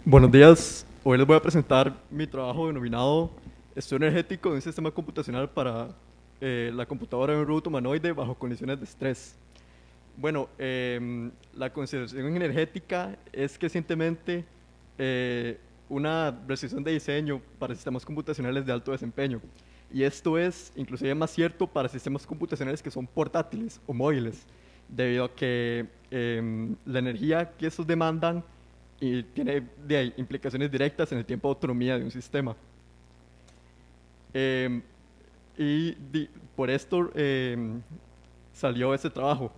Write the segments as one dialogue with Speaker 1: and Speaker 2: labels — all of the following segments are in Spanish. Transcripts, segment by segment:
Speaker 1: Buenos días, hoy les voy a presentar mi trabajo denominado Estudio energético de un sistema computacional para la computadora de un robot humanoide bajo condiciones de estrés. Bueno, la consideración energética es recientemente una restricción de diseño para sistemas computacionales de alto desempeño. Y esto es inclusive más cierto para sistemas computacionales que son portátiles o móviles, debido a que la energía que estos demandan y tiene de ahí, implicaciones directas en el tiempo de autonomía de un sistema. Eh, por esto salió este trabajo,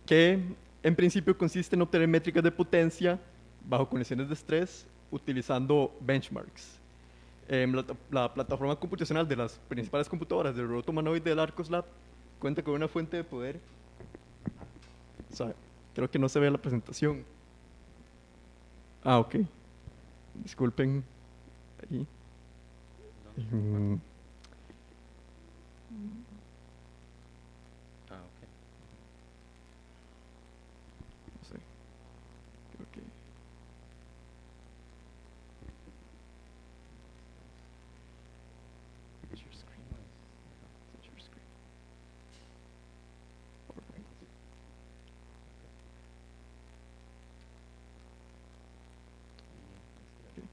Speaker 1: que en principio consiste en obtener métricas de potencia bajo condiciones de estrés utilizando benchmarks. La plataforma computacional de las principales computadoras del robot humanoide del Arcos Lab cuenta con una fuente de poder. O sea, creo que no se ve la presentación. Ah, ok. Disculpen. Ahí. Mm,
Speaker 2: Ah, ok.
Speaker 1: no sé, creo que.
Speaker 2: Share screen,
Speaker 1: Share screen, PowerPoint. Ok.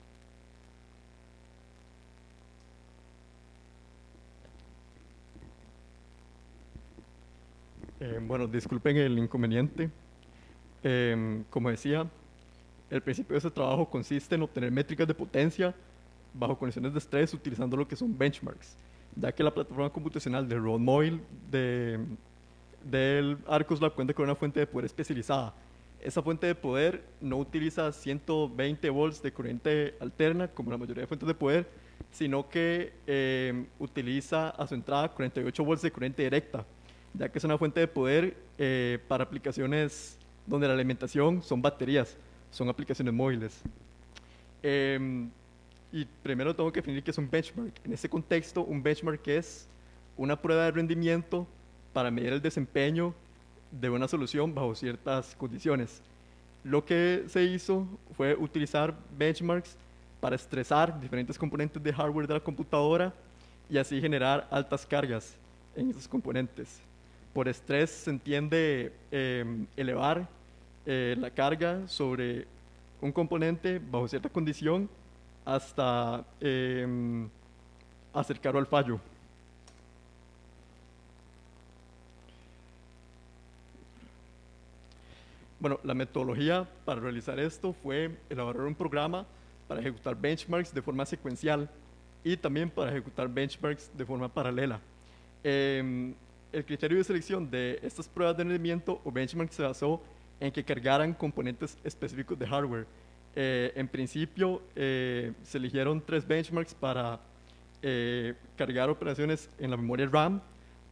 Speaker 1: Bueno, disculpen el inconveniente. Como decía, el principio de este trabajo consiste en obtener métricas de potencia bajo condiciones de estrés utilizando lo que son benchmarks, ya que la plataforma computacional del robot móvil del Arcos Lab cuenta con una fuente de poder especializada. Esa fuente de poder no utiliza 120 volts de corriente alterna como la mayoría de fuentes de poder, sino que utiliza a su entrada 48 volts de corriente directa, ya que es una fuente de poder para aplicaciones donde la alimentación son baterías, son aplicaciones móviles. Eh, y primero tengo que definir qué es un benchmark. En este contexto, un benchmark es una prueba de rendimiento para medir el desempeño de una solución bajo ciertas condiciones. Lo que se hizo fue utilizar benchmarks para estresar diferentes componentes de hardware de la computadora y así generar altas cargas en esos componentes. Por estrés se entiende elevar la carga sobre un componente bajo cierta condición hasta acercarlo al fallo. Bueno, la metodología para realizar esto fue elaborar un programa para ejecutar benchmarks de forma secuencial y también para ejecutar benchmarks de forma paralela. Eh, el criterio de selección de estas pruebas de rendimiento o benchmarks se basó en que cargaran componentes específicos de hardware. En principio, se eligieron 3 benchmarks para cargar operaciones en la memoria RAM,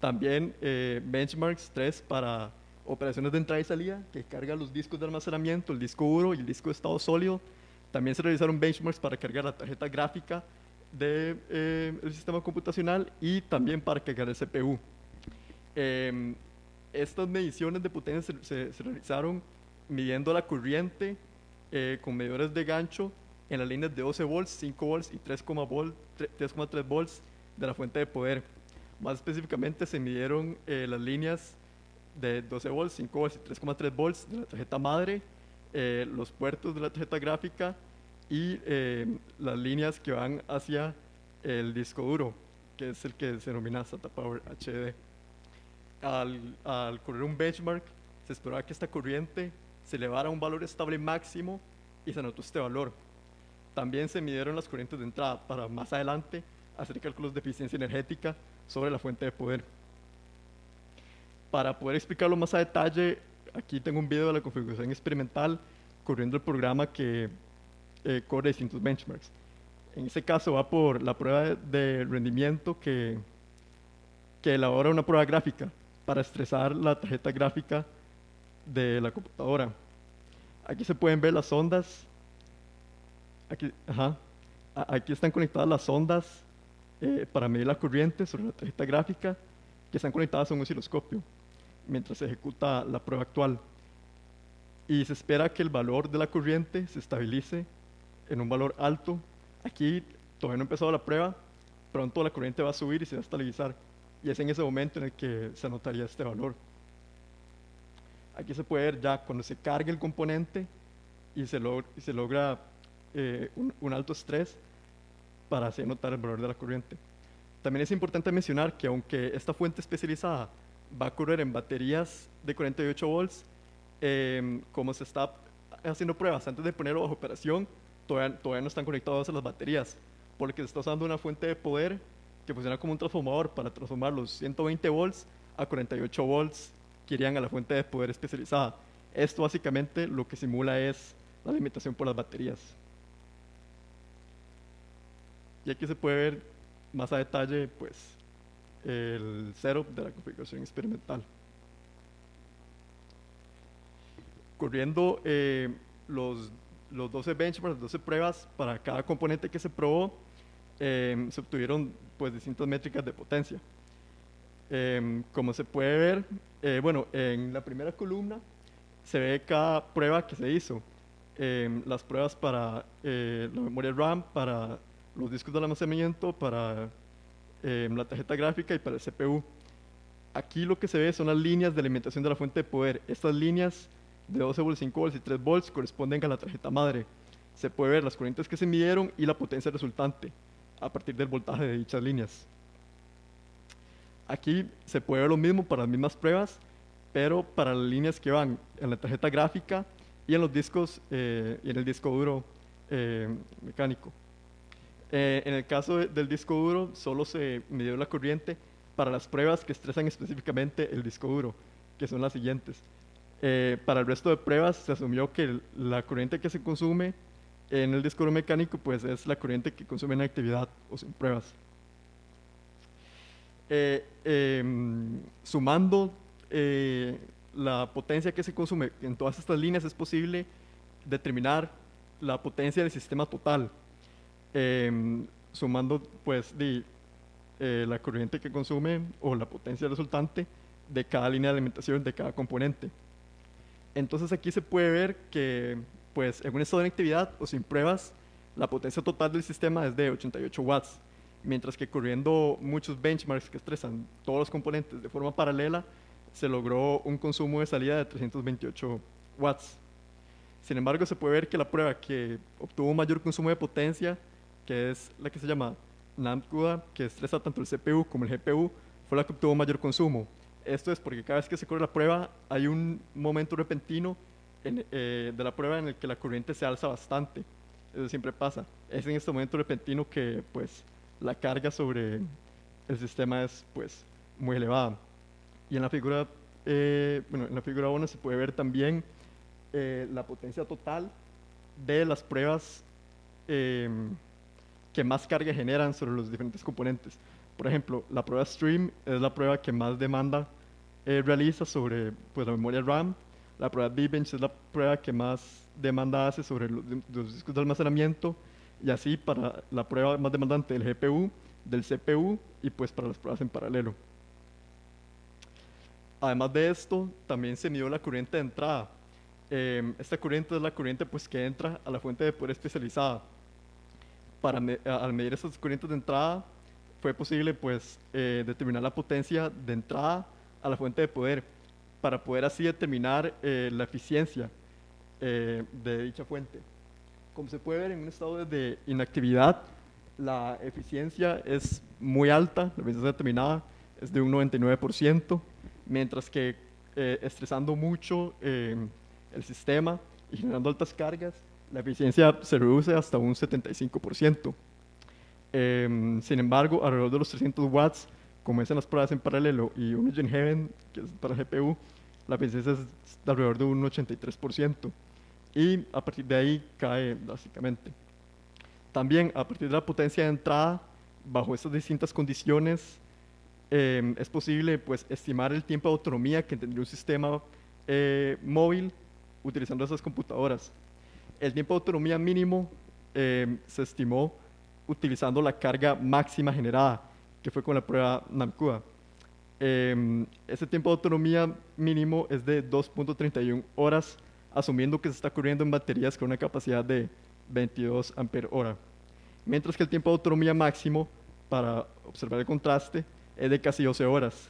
Speaker 1: también benchmarks 3 para operaciones de entrada y salida, que carga los discos de almacenamiento, el disco duro y el disco de estado sólido. También se realizaron benchmarks para cargar la tarjeta gráfica del sistema computacional y también para cargar el CPU. Eh, Estas mediciones de potencia se realizaron midiendo la corriente con medidores de gancho en las líneas de 12 volts, 5 volts y 3,3 volts de la fuente de poder. Más específicamente se midieron las líneas de 12 volts, 5 volts y 3,3 volts de la tarjeta madre, los puertos de la tarjeta gráfica y las líneas que van hacia el disco duro, que es el que se denomina SATA Power HD. Al correr un benchmark, se esperaba que esta corriente se elevara a un valor estable máximo y se anotó este valor. También se midieron las corrientes de entrada para más adelante hacer cálculos de eficiencia energética sobre la fuente de poder. Para poder explicarlo más a detalle, aquí tengo un video de la configuración experimental corriendo el programa que corre distintos benchmarks. En este caso va por la prueba de rendimiento que elabora una prueba gráfica para estresar la tarjeta gráfica de la computadora. Aquí se pueden ver las ondas. Aquí, ajá, aquí están conectadas las ondas para medir la corriente sobre la tarjeta gráfica que están conectadas a un osciloscopio mientras se ejecuta la prueba actual. Y se espera que el valor de la corriente se estabilice en un valor alto. Aquí todavía no ha empezado la prueba, pronto la corriente va a subir y se va a estabilizar. Y es en ese momento en el que se anotaría este valor. Aquí se puede ver ya cuando se cargue el componente y se logra un alto estrés para hacer notar el valor de la corriente. También es importante mencionar que aunque esta fuente especializada va a correr en baterías de 48 volts, como se está haciendo pruebas antes de ponerlo bajo operación, todavía no están conectadas a las baterías, porque se está usando una fuente de poder que funciona como un transformador para transformar los 120 volts a 48 volts que irían a la fuente de poder especializada. Esto básicamente lo que simula es la limitación por las baterías. Y aquí se puede ver más a detalle pues, el setup de la configuración experimental. Corriendo los 12 benchmarks, 12 pruebas para cada componente que se probó, se obtuvieron pues, distintas métricas de potencia. Como se puede ver, bueno, en la primera columna se ve cada prueba que se hizo. Las pruebas para la memoria RAM, para los discos de almacenamiento, para la tarjeta gráfica y para el CPU. Aquí lo que se ve son las líneas de alimentación de la fuente de poder. Estas líneas de 12 volts, 5 volts y 3 volts corresponden a la tarjeta madre. Se puede ver las corrientes que se midieron y la potencia resultante a partir del voltaje de dichas líneas. Aquí se puede ver lo mismo para las mismas pruebas, pero para las líneas que van en la tarjeta gráfica y en los discos y en el disco duro mecánico. En el caso del disco duro, solo se midió la corriente para las pruebas que estresan específicamente el disco duro, que son las siguientes. Para el resto de pruebas se asumió que la corriente que se consume en el disco duro mecánico pues, es la corriente que consume en actividad o sin pruebas. Sumando la potencia que se consume en todas estas líneas es posible determinar la potencia del sistema total, sumando pues la corriente que consume o la potencia resultante de cada línea de alimentación de cada componente. Entonces aquí se puede ver que pues en un estado de actividad o sin pruebas la potencia total del sistema es de 88 watts, mientras que corriendo muchos benchmarks que estresan todos los componentes de forma paralela se logró un consumo de salida de 328 watts. Sin embargo, se puede ver que la prueba que obtuvo un mayor consumo de potencia, que es la que se llama NAMD-CUDA, que estresa tanto el CPU como el GPU, fue la que obtuvo mayor consumo. Esto es porque cada vez que se corre la prueba hay un momento repentino de la prueba en el que la corriente se alza bastante. Eso siempre pasa. Es en este momento repentino que pues, la carga sobre el sistema es pues, muy elevada. Y en la figura, bueno, en la figura 1 se puede ver también la potencia total de las pruebas que más carga generan sobre los diferentes componentes. Por ejemplo, la prueba Stream es la prueba que más demanda realiza sobre pues, la memoria RAM. La prueba Vbench es la prueba que más demanda hace sobre los discos de almacenamiento, y así para la prueba más demandante del GPU, del CPU y pues para las pruebas en paralelo. Además de esto, también se midió la corriente de entrada. Esta corriente es la corriente pues, que entra a la fuente de poder especializada. Al medir esas corrientes de entrada, fue posible pues, determinar la potencia de entrada a la fuente de poder, para poder así determinar la eficiencia de dicha fuente. Como se puede ver en un estado de inactividad, la eficiencia es muy alta, la eficiencia determinada es de un 99%, mientras que estresando mucho el sistema y generando altas cargas, la eficiencia se reduce hasta un 75%. Sin embargo, alrededor de los 300 watts, como es en las pruebas en paralelo, y Unigine Heaven, que es para GPU, la eficiencia es de alrededor de un 83%. Y a partir de ahí cae básicamente. También a partir de la potencia de entrada, bajo estas distintas condiciones, es posible pues, estimar el tiempo de autonomía que tendría un sistema móvil utilizando esas computadoras. El tiempo de autonomía mínimo se estimó utilizando la carga máxima generada, que fue con la prueba NAMD-CUDA. Ese tiempo de autonomía mínimo es de 2.31 horas, asumiendo que se está corriendo en baterías con una capacidad de 22 ampere hora, mientras que el tiempo de autonomía máximo para observar el contraste es de casi 12 horas,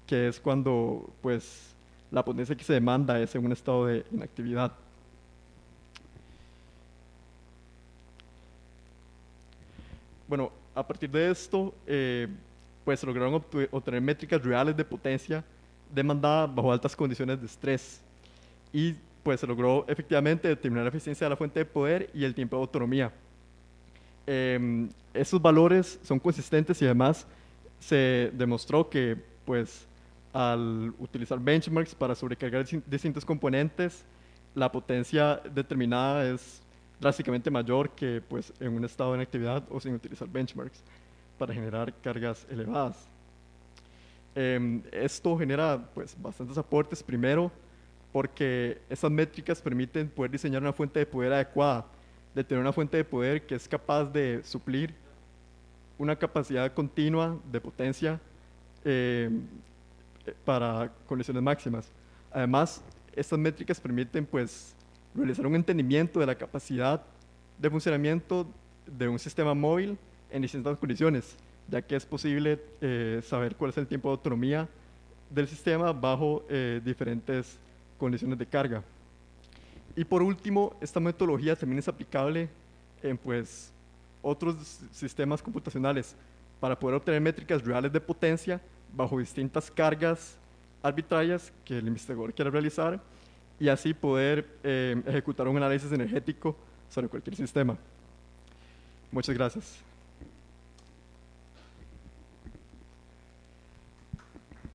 Speaker 1: que es cuando pues, la potencia que se demanda es en un estado de inactividad. Bueno, a partir de esto, pues se lograron obtener métricas reales de potencia demandada bajo altas condiciones de estrés. Y pues se logró efectivamente determinar la eficiencia de la fuente de poder y el tiempo de autonomía. Estos valores son consistentes y además se demostró que pues al utilizar benchmarks para sobrecargar distintos componentes, la potencia determinada es drásticamente mayor que pues, en un estado de inactividad o sin utilizar benchmarks para generar cargas elevadas. Esto genera pues, bastantes aportes. Primero, porque estas métricas permiten poder diseñar una fuente de poder adecuada, de tener una fuente de poder que es capaz de suplir una capacidad continua de potencia para condiciones máximas. Además, estas métricas permiten pues, realizar un entendimiento de la capacidad de funcionamiento de un sistema móvil en distintas condiciones, ya que es posible saber cuál es el tiempo de autonomía del sistema bajo diferentes condiciones de carga. Y por último, esta metodología también es aplicable en pues, otros sistemas computacionales para poder obtener métricas reales de potencia bajo distintas cargas arbitrarias que el investigador quiera realizar y así poder ejecutar un análisis energético sobre cualquier sistema. Muchas gracias.